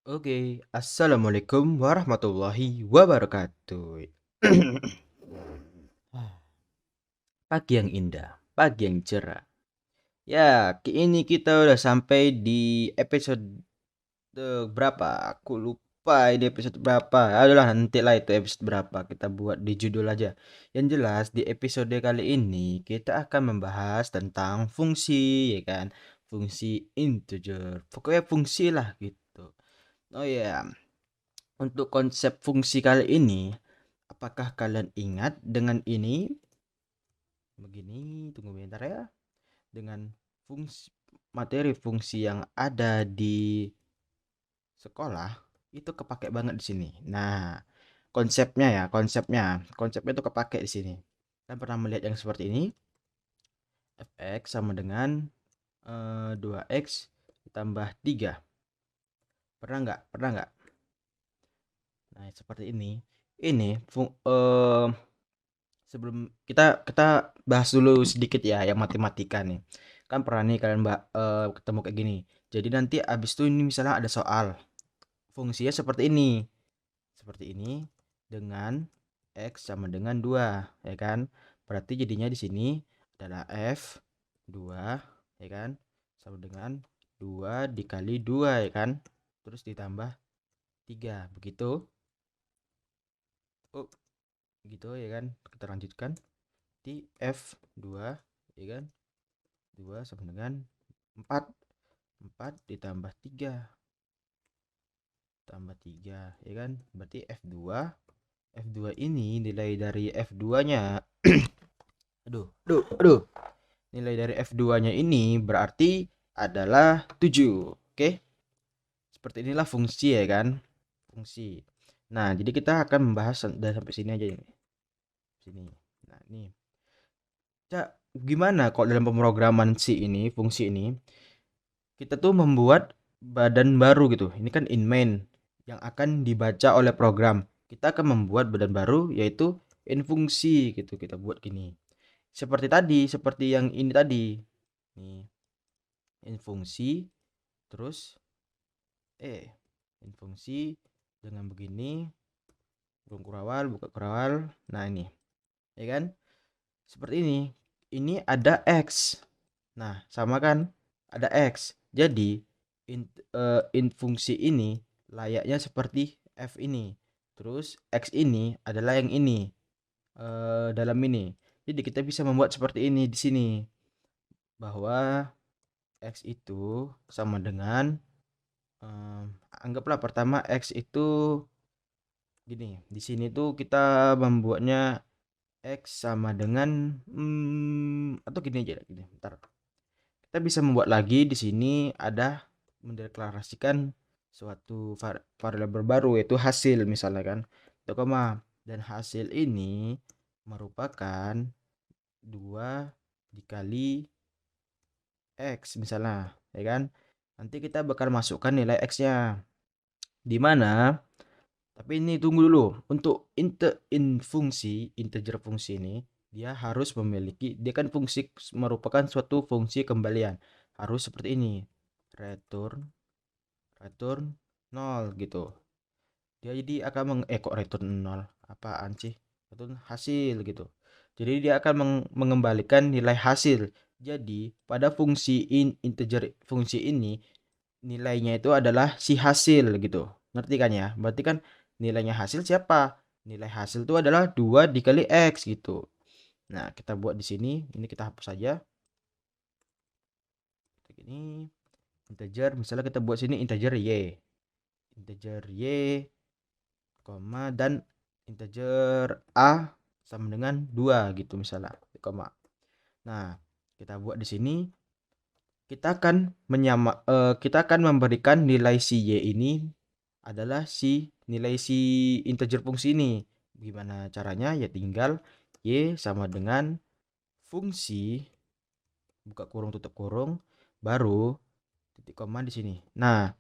Oke, assalamualaikum warahmatullahi wabarakatuh. Pagi yang indah, pagi yang cerah. Ya, ini kita udah sampai di episode berapa? Aku lupa ini episode berapa. Adalah nanti lah itu episode berapa kita buat di judul aja. Yang jelas di episode kali ini kita akan membahas tentang fungsi, ya kan? Fungsi integer. Pokoknya fungsi lah gitu. Oh ya, untuk konsep fungsi kali ini, apakah kalian ingat dengan ini? Begini, tunggu bentar ya. Dengan fungsi materi fungsi yang ada di sekolah itu kepake banget di sini. Nah, konsepnya itu kepake di sini. Kalian pernah melihat yang seperti ini? Fx sama dengan 2x ditambah 3. Pernah nggak? Pernah nggak? Nah, seperti ini. Ini sebelum kita bahas dulu sedikit ya yang matematika nih. Kan pernah nih kalian ketemu kayak gini. Jadi nanti abis itu ini misalnya ada soal. Fungsinya seperti ini. Seperti ini dengan x sama dengan 2, ya kan? Berarti jadinya di sini adalah f 2, ya kan? Sama dengan 2 dikali 2, ya kan? Terus ditambah 3. Begitu. Oh, gitu ya kan? Kita lanjutkan. Di f2, ya kan? 2 sama dengan 4. 4 ditambah 3 tambah 3, ya kan? Berarti F2 ini nilai dari F2-nya. Aduh. Nilai dari F2-nya ini berarti adalah 7. Oke? Seperti inilah fungsi, ya kan? Fungsi. Nah, jadi kita akan membahas dari sampai sini aja ini. Sini. Nah, ini. Gimana kok dalam pemrograman fungsi ini, kita tuh membuat badan baru gitu. Ini kan in main yang akan dibaca oleh program. Kita akan membuat badan baru yaitu in fungsi gitu. Kita buat gini. Seperti yang ini tadi. Nih, in fungsi terus in fungsi dengan begini, buka kurawal. Nah, ini. Ya kan? Seperti ini. Ini ada X. Nah, sama kan? Ada X. Jadi, in fungsi ini layaknya seperti F ini. Terus, X ini adalah yang ini. Dalam ini. Jadi, kita bisa membuat seperti ini di sini. Bahwa X itu sama dengan, anggaplah pertama X itu gini. Di sini tuh kita membuatnya X sama dengan, atau gini aja, gini. Bentar. Kita bisa membuat lagi di sini ada mendeklarasikan suatu variabel baru yaitu hasil misalnya kan. Itu koma. Dan hasil ini merupakan 2 dikali X misalnya, ya kan? Nanti kita bakal masukkan nilai X-nya. Di mana? Tapi ini tunggu dulu. Untuk integer fungsi ini dia harus memiliki, dia kan merupakan suatu fungsi kembalian. Harus seperti ini. Return 0 gitu. Dia jadi akan kok return 0? Apaan sih? Return hasil gitu. Jadi dia akan mengembalikan nilai hasil. Jadi pada integer fungsi ini nilainya itu adalah si hasil gitu. Ngerti kan ya? Berarti kan nilainya hasil siapa? Nilai hasil itu adalah 2 dikali X gitu. Nah, kita buat di sini. Ini kita hapus saja. Ini integer. Misalnya kita buat sini integer Y. Integer Y, dan integer A sama dengan 2 gitu misalnya. Koma. Nah, kita buat di sini. Kita akan memberikan nilai si Y ini adalah nilai si integer fungsi ini. Gimana caranya? Ya tinggal Y sama dengan fungsi buka kurung tutup kurung baru titik koma di sini. Nah,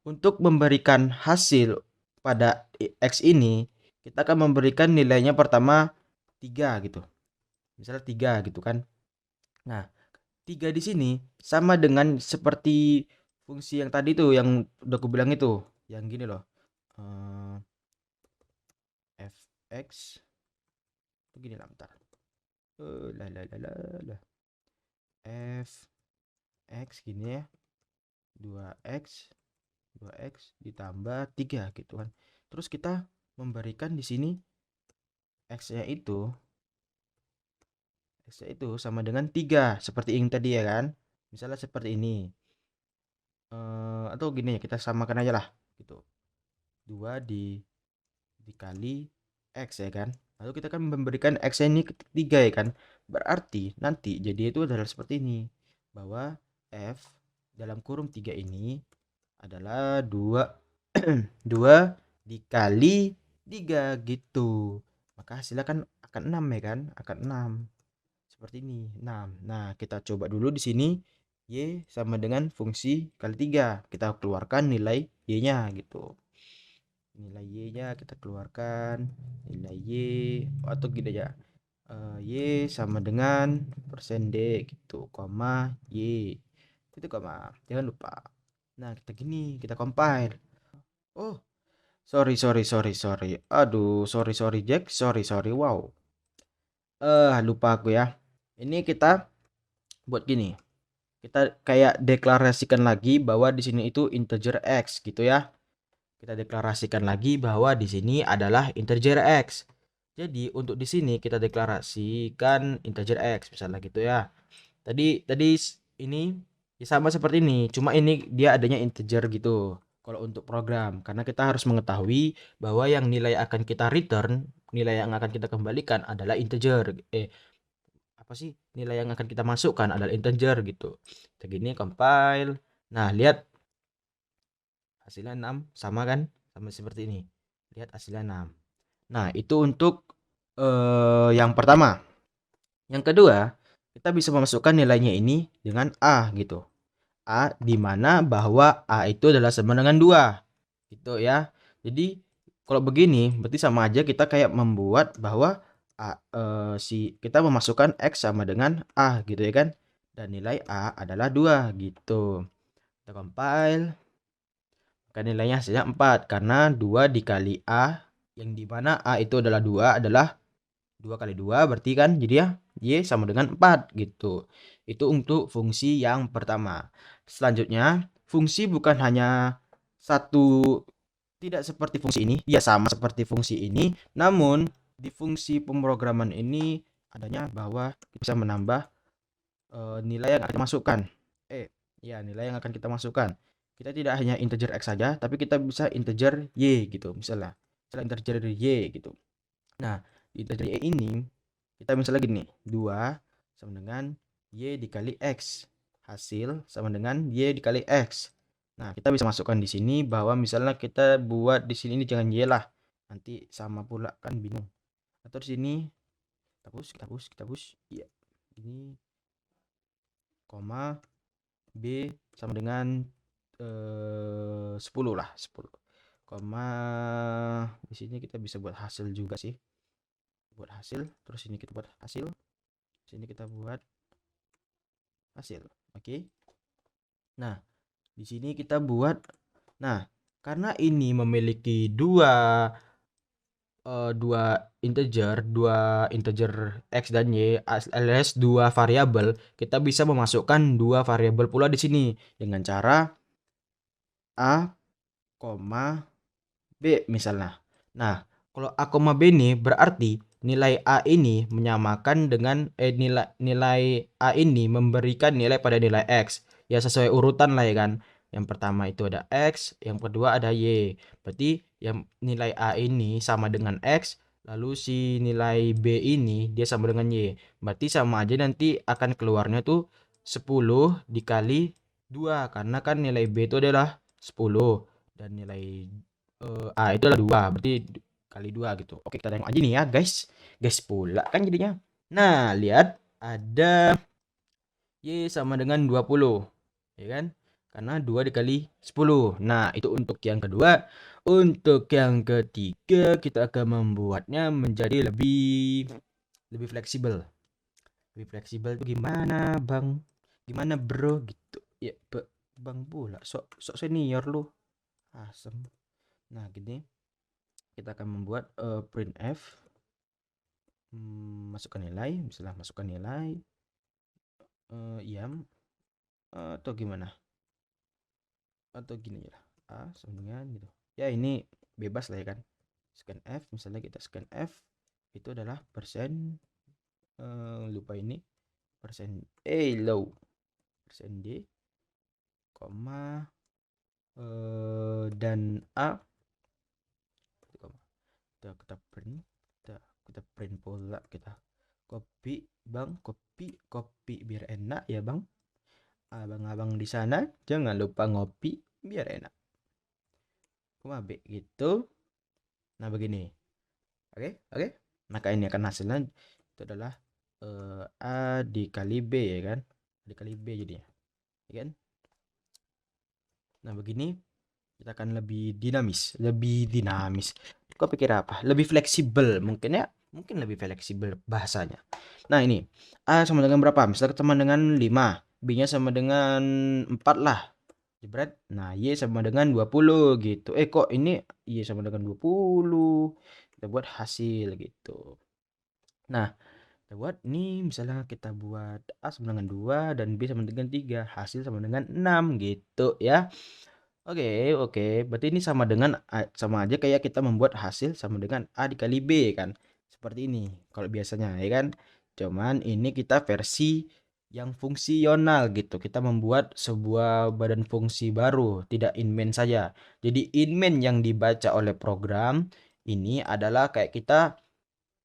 untuk memberikan hasil pada X ini, kita akan memberikan nilainya pertama 3 gitu. Misalnya 3 gitu kan. Nah, 3 di sini sama dengan seperti fungsi yang tadi tuh yang udah aku bilang itu. yang gini loh. Fx itu gini lah, bentar. Lah lah lah lah lah. Fx gini ya. 2x ditambah 3 gitu kan. Terus kita memberikan di sini x-nya itu sama dengan 3 seperti yang tadi ya kan. Misalnya seperti ini. Atau gini ya, kita samakan aja lah gitu. 2 dikali x ya kan. Lalu kita kan memberikan x ini ke 3 ya kan. Berarti nanti jadi itu adalah seperti ini. Bahwa f dalam kurung 3 ini adalah 2 2 dikali 3 gitu. Maka hasilnya kan akan 6 ya kan? Akan 6. Seperti ini, 6. Nah, kita coba dulu di sini y sama dengan fungsi kali 3. Kita keluarkan nilai y-nya gitu. Nilai y-nya kita keluarkan, nilai y atau gini aja. Y sama dengan persen d gitu, koma y. Itu koma. Jangan lupa. Nah, kita gini, kita compile. Oh, sorry. Aduh, sorry Jack, sorry. Wow. Lupa aku ya. Ini kita buat gini. Kita kayak deklarasikan lagi bahwa di sini itu integer x gitu ya. Kita deklarasikan lagi bahwa di sini adalah integer x. Jadi untuk di sini kita deklarasikan integer x misalnya gitu ya. Tadi ini ya sama seperti ini, cuma ini dia adanya integer gitu. Kalau untuk program, karena kita harus mengetahui bahwa yang nilai akan kita return, nilai yang akan kita kembalikan adalah integer. Apa sih? Nilai yang akan kita masukkan adalah integer gitu. Kita gini compile. Nah, lihat hasilnya 6 sama kan? Sama seperti ini. Lihat hasilnya 6. Nah, itu untuk yang pertama. Yang kedua, kita bisa memasukkan nilainya ini dengan A gitu. A di mana bahwa A itu adalah sama dengan 2. Gitu ya. Jadi kalau begini berarti sama aja kita kayak membuat bahwa kita memasukkan X sama dengan A gitu ya kan. Dan nilai A adalah 2 gitu. Kita compile. Maka nilainya hasilnya 4 karena 2 dikali A yang di mana A itu adalah 2 adalah 2 kali 2 berarti kan jadi ya Y sama dengan 4 gitu. Itu untuk fungsi yang pertama. Selanjutnya, fungsi bukan hanya satu, tidak seperti fungsi ini, ya sama seperti fungsi ini, namun di fungsi pemrograman ini adanya bahwa bisa menambah nilai yang akan kita masukkan. Nilai yang akan kita masukkan. Kita tidak hanya integer x saja, tapi kita bisa integer y gitu, misalnya integer y gitu. Nah, di integer y ini kita misalnya gini, 2 sama dengan y dikali x. Hasil sama dengan y dikali x. Nah, kita bisa masukkan di sini bahwa misalnya kita buat di sini ini jangan y lah. Nanti sama pula kan bingung. Atau di sini kita hapus. Iya. Ini koma b sama dengan 10 lah, 10. Koma di sini kita bisa buat hasil juga sih. Buat hasil, terus ini kita buat hasil. Sini kita buat hasil. Oke. Nah, di sini kita buat. Nah, karena ini memiliki dua integer x dan y alias dua variabel, kita bisa memasukkan dua variabel pula di sini dengan cara a, b misalnya. Nah, kalau a, b ini berarti nilai a ini menyamakan dengan nilai a ini memberikan nilai pada nilai x. Ya sesuai urutan lah ya kan. Yang pertama itu ada x, yang kedua ada y. Berarti yang nilai a ini sama dengan x, lalu si nilai b ini dia sama dengan y. Berarti sama aja nanti akan keluarnya tuh 10 dikali 2 karena kan nilai b itu adalah 10 dan nilai A itu adalah 2, berarti kali 2 gitu. Oke, kita tengok aja nih ya, guys. Guys pula kan jadinya. Nah, lihat ada Y sama dengan 20. Ya kan? Karena 2 dikali 10. Nah, itu untuk yang kedua. Untuk yang ketiga, kita akan membuatnya menjadi lebih fleksibel. Lebih fleksibel itu gimana, Bang? Gimana, Bro? Gitu. Ya, Bang pula. Sok senior lu. Asem. Nah, gini kita akan membuat printf, masukkan nilai, misalnya masukkan nilai, iam, atau gimana, atau gini ya, a sama dengan gitu ya, ini bebas lah ya kan. Scanf, misalnya kita scanf itu adalah persen, lupa ini, persen low, persen d, koma, dan a, kita print, kita print pula, kita copy bang, copy biar enak ya bang, abang-abang di sana jangan lupa ngopi biar enak, koma b gitu. Nah begini, oke, maka ini akan hasilnya itu adalah a dikali b ya kan, dikali b jadinya ya kan. Nah begini kita akan lebih dinamis. Kok pikir apa? Lebih fleksibel mungkin ya, mungkin lebih fleksibel bahasanya. Nah ini A sama dengan berapa? Misalnya sama dengan 5, B-nya sama dengan 4 lah. Jebret. Nah, Y sama dengan 20 gitu. Kok ini Y sama dengan 20? Kita buat hasil gitu. Nah, kita buat ini misalnya kita buat A sama dengan 2 dan B sama dengan 3, hasil sama dengan 6 gitu ya. Oke. Berarti ini sama dengan sama aja kayak kita membuat hasil sama dengan A dikali B kan. Seperti ini kalau biasanya ya kan. Cuman ini kita versi yang fungsional gitu. Kita membuat sebuah badan fungsi baru, tidak in-main saja. Jadi in-main yang dibaca oleh program ini adalah kayak kita,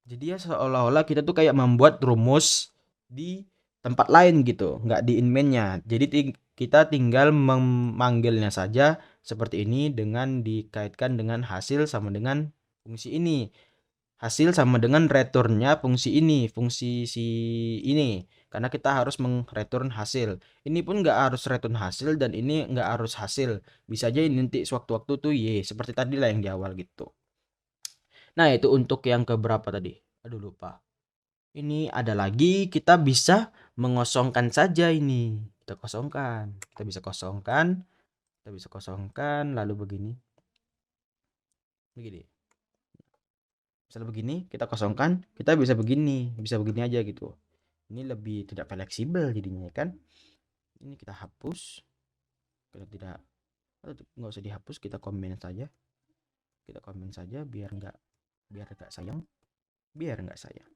jadi ya seolah-olah kita tuh kayak membuat rumus di tempat lain gitu, nggak di in-main-nya. Jadi kita tinggal memanggilnya saja seperti ini dengan dikaitkan dengan hasil sama dengan fungsi ini. Hasil sama dengan returnnya fungsi ini, fungsi si ini. Karena kita harus mengreturn hasil. Ini pun nggak harus return hasil dan ini nggak harus hasil. Bisa aja nanti sewaktu-waktu tuh y, seperti tadi lah yang di awal gitu. Nah, itu untuk yang keberapa tadi? Aduh lupa. Ini ada lagi, kita bisa mengosongkan saja ini. Kita kosongkan. Kita bisa kosongkan lalu begini. Begini. Misalnya begini, kita kosongkan, kita bisa begini aja gitu. Ini lebih tidak fleksibel jadinya kan. Ini kita hapus. Kita tidak usah dihapus, kita komen saja. Kita komen saja biar nggak sayang.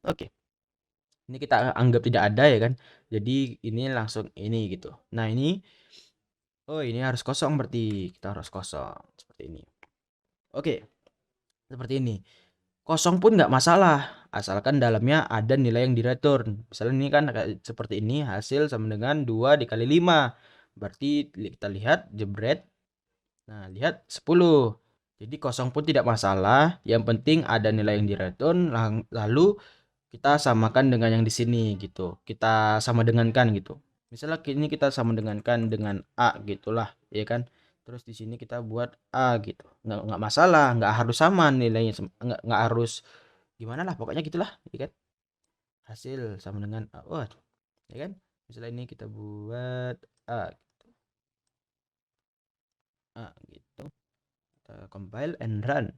Oke. Ini kita anggap tidak ada ya kan. Jadi ini langsung ini gitu. Nah, ini ini harus kosong, berarti kita harus kosong seperti ini. Oke. Seperti ini. Kosong pun nggak masalah, asalkan dalamnya ada nilai yang direturn. Misalnya ini kan seperti ini, hasil sama dengan 2 dikali 5. Berarti kita lihat jebret. Nah, lihat 10. Jadi kosong pun tidak masalah, yang penting ada nilai yang direturn, lalu kita samakan dengan yang di sini gitu. Kita sama dengankan gitu. Misalnya ini kita sama dengankan dengan A gitulah, ya kan? Terus di sini kita buat A gitu. Nggak masalah, nggak harus sama nilainya, nggak harus gimana lah, pokoknya gitulah, ya kan? Hasil sama dengan A, ya kan? Misalnya ini kita buat A gitu. Kita compile and run.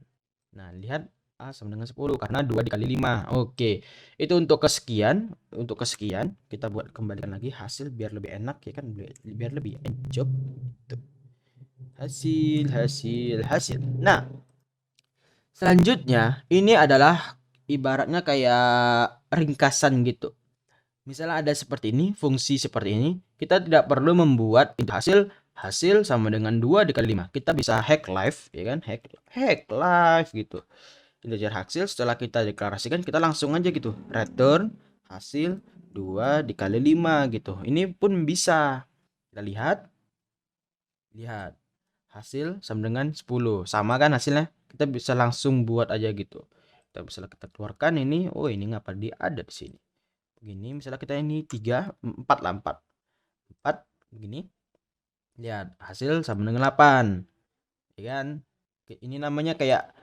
Nah, lihat A sama dengan 10 karena 2 dikali 5. Oke. Itu untuk kesekian, kita buat kembalikan lagi hasil biar lebih enak ya kan, biar lebih enjoy. Hasil. Nah, selanjutnya ini adalah ibaratnya kayak ringkasan gitu. Misalnya ada seperti ini, fungsi seperti ini, kita tidak perlu membuat hasil sama dengan 2 dikali 5. Kita bisa hack live ya kan, hack live gitu. Integer hasil setelah kita deklarasikan, kita langsung aja gitu return hasil 2 dikali 5 gitu. Ini pun bisa. Kita lihat hasil sama dengan 10, sama kan hasilnya. Kita bisa langsung buat aja gitu. Kita keluarkan ini. Ini ngapa dia ada di sini begini. Misalnya kita ini 3 4 lah, 4 begini. Lihat hasil sama dengan 8 ya kan. Ini namanya kayak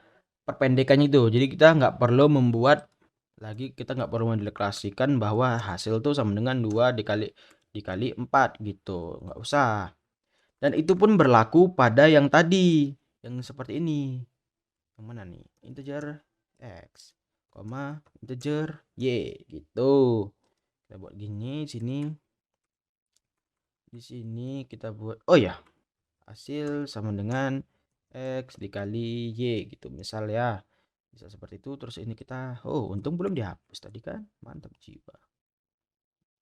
perpendekannya itu. Jadi kita nggak perlu membuat lagi, kita nggak perlu mendeklarasikan bahwa hasil tuh sama dengan 2 dikali 4 gitu, nggak usah. Dan itu pun berlaku pada yang tadi, yang seperti ini. yang mana nih? Integer x, koma integer y gitu. Kita buat gini di sini kita buat, oh ya, hasil sama dengan x dikali y gitu misal ya, bisa seperti itu. Terus ini kita, oh untung belum dihapus tadi kan, mantap jiwa.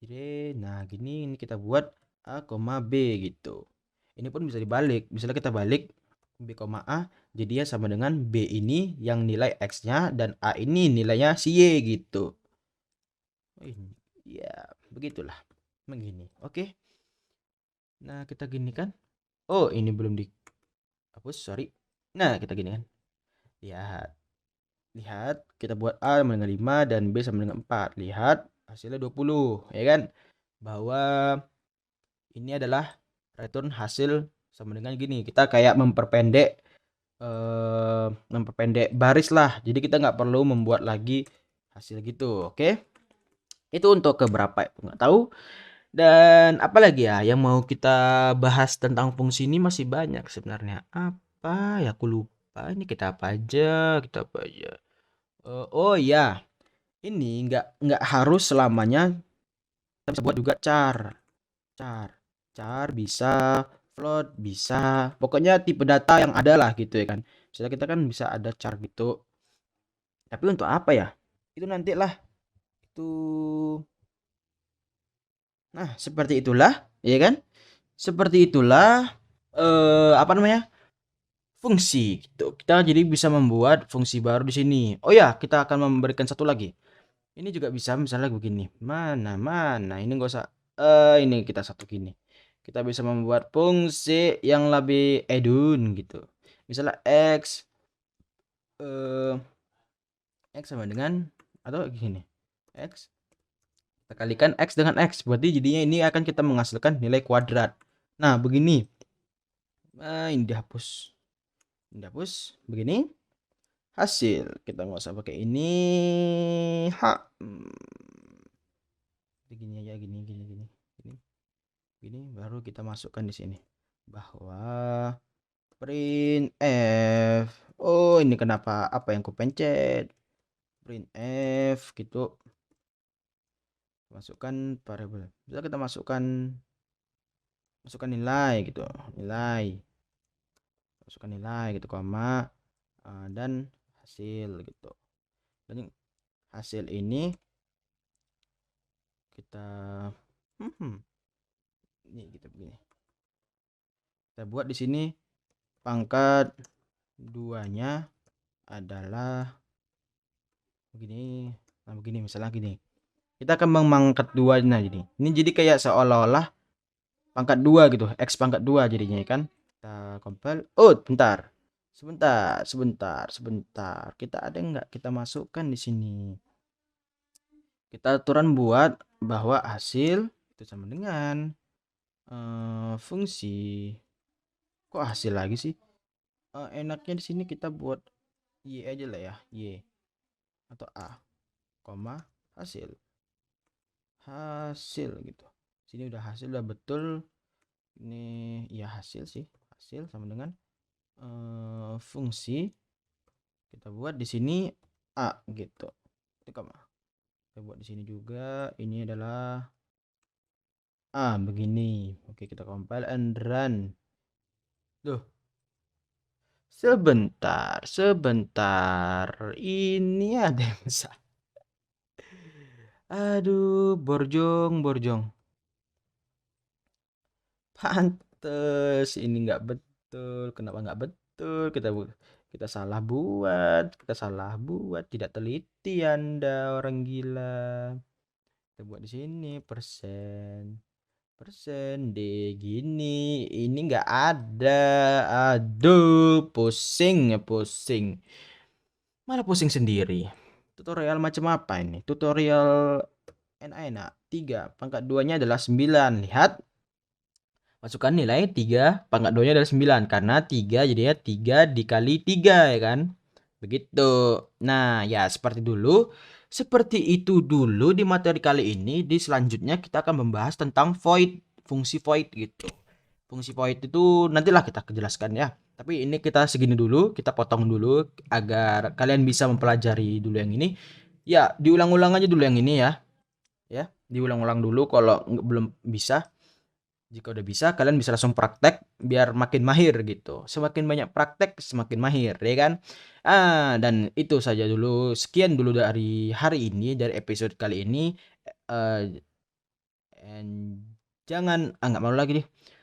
Jadi nah gini, ini kita buat a, b gitu. Ini pun bisa dibalik, misalnya kita balik b, a, jadi ya sama dengan b ini yang nilai x-nya dan a ini nilainya si y gitu. Ya begitulah, begini. Oke, nah kita gini kan, oh ini belum dihapus, sorry. Nah kita gini kan, lihat lihat kita buat a sama dengan 5 dan b sama dengan 4. Lihat hasilnya 20 ya kan, bahwa ini adalah return hasil sama dengan gini. Kita kayak memperpendek baris lah, jadi kita nggak perlu membuat lagi hasil gitu. Oke, itu untuk keberapa itu nggak tahu. Dan apalagi ya yang mau kita bahas tentang fungsi ini, masih banyak sebenarnya. Apa ya, aku lupa. Ini kita apa aja, oh ya, ini nggak harus selamanya kita bisa buat juga char bisa, float bisa, pokoknya tipe data yang ada lah gitu ya kan. Misalnya kita kan bisa ada char gitu, tapi untuk apa ya, itu nantilah itu. Nah seperti itulah ya kan, seperti itulah apa namanya, fungsi gitu. Kita jadi bisa membuat fungsi baru di sini. Oh ya, kita akan memberikan satu lagi. Ini juga bisa misalnya begini. Mana ini enggak usah, ini kita satu gini. Kita bisa membuat fungsi yang lebih edun gitu. Misalnya x sama dengan, atau gini. X kita kalikan x dengan x, berarti jadinya ini akan kita menghasilkan nilai kuadrat. Nah, begini. Ini dihapus. Begini. Hasil kita nggak usah pakai ini, begini aja, gini baru kita masukkan di sini bahwa print f. Oh ini kenapa apa yang ku pencet, print f gitu, masukkan variabel, bisa kita masukkan nilai gitu, masukkan nilai gitu, koma dan hasil gitu. Dan hasil ini kita ini kita begini, kita buat di sini pangkat 2-nya adalah begini. Nah begini, misalnya gini, kita akan memangkat 2. Nah ini jadi kayak seolah-olah pangkat 2 gitu, x pangkat 2 jadinya kan. Kita compile. Oh sebentar, kita ada nggak kita masukkan di sini, kita aturan buat bahwa hasil itu sama dengan fungsi, kok hasil lagi sih, enaknya di sini kita buat y aja lah ya, y atau a, koma hasil gitu. Sini udah hasil, udah betul. Ini ya hasil sih, hasil sama dengan fungsi, kita buat di sini a gitu. Itu koma. Kita buat di sini juga, ini adalah begini. Oke, kita compile and run. Tuh. Sebentar. Ini ada yang salah. Aduh, borjong. Pantes ini nggak betul. Kenapa nggak betul? Kita salah buat. Tidak teliti Anda, orang gila. Kita buat di sini persen D gini, ini nggak ada. Aduh, pusing, malah pusing sendiri. Tutorial macam apa ini? Tutorial enak-enak. 3 pangkat 2-nya adalah 9. Lihat, masukkan nilai 3 pangkat 2-nya adalah 9, karena 3 jadinya 3 dikali 3 ya kan, begitu. Nah ya seperti itu dulu di materi kali ini. Di selanjutnya kita akan membahas tentang void, fungsi void gitu. Fungsi void itu nantilah kita jelaskan ya. Tapi ini kita segini dulu, kita potong dulu agar kalian bisa mempelajari dulu yang ini. Ya, diulang-ulang aja dulu yang ini ya. Ya, diulang-ulang dulu kalau belum bisa. Jika udah bisa, kalian bisa langsung praktek biar makin mahir gitu. Semakin banyak praktek, semakin mahir, ya kan? Dan itu saja dulu. Sekian dulu dari hari ini, dari episode kali ini. Eh, and jangan, nggak mau lagi deh.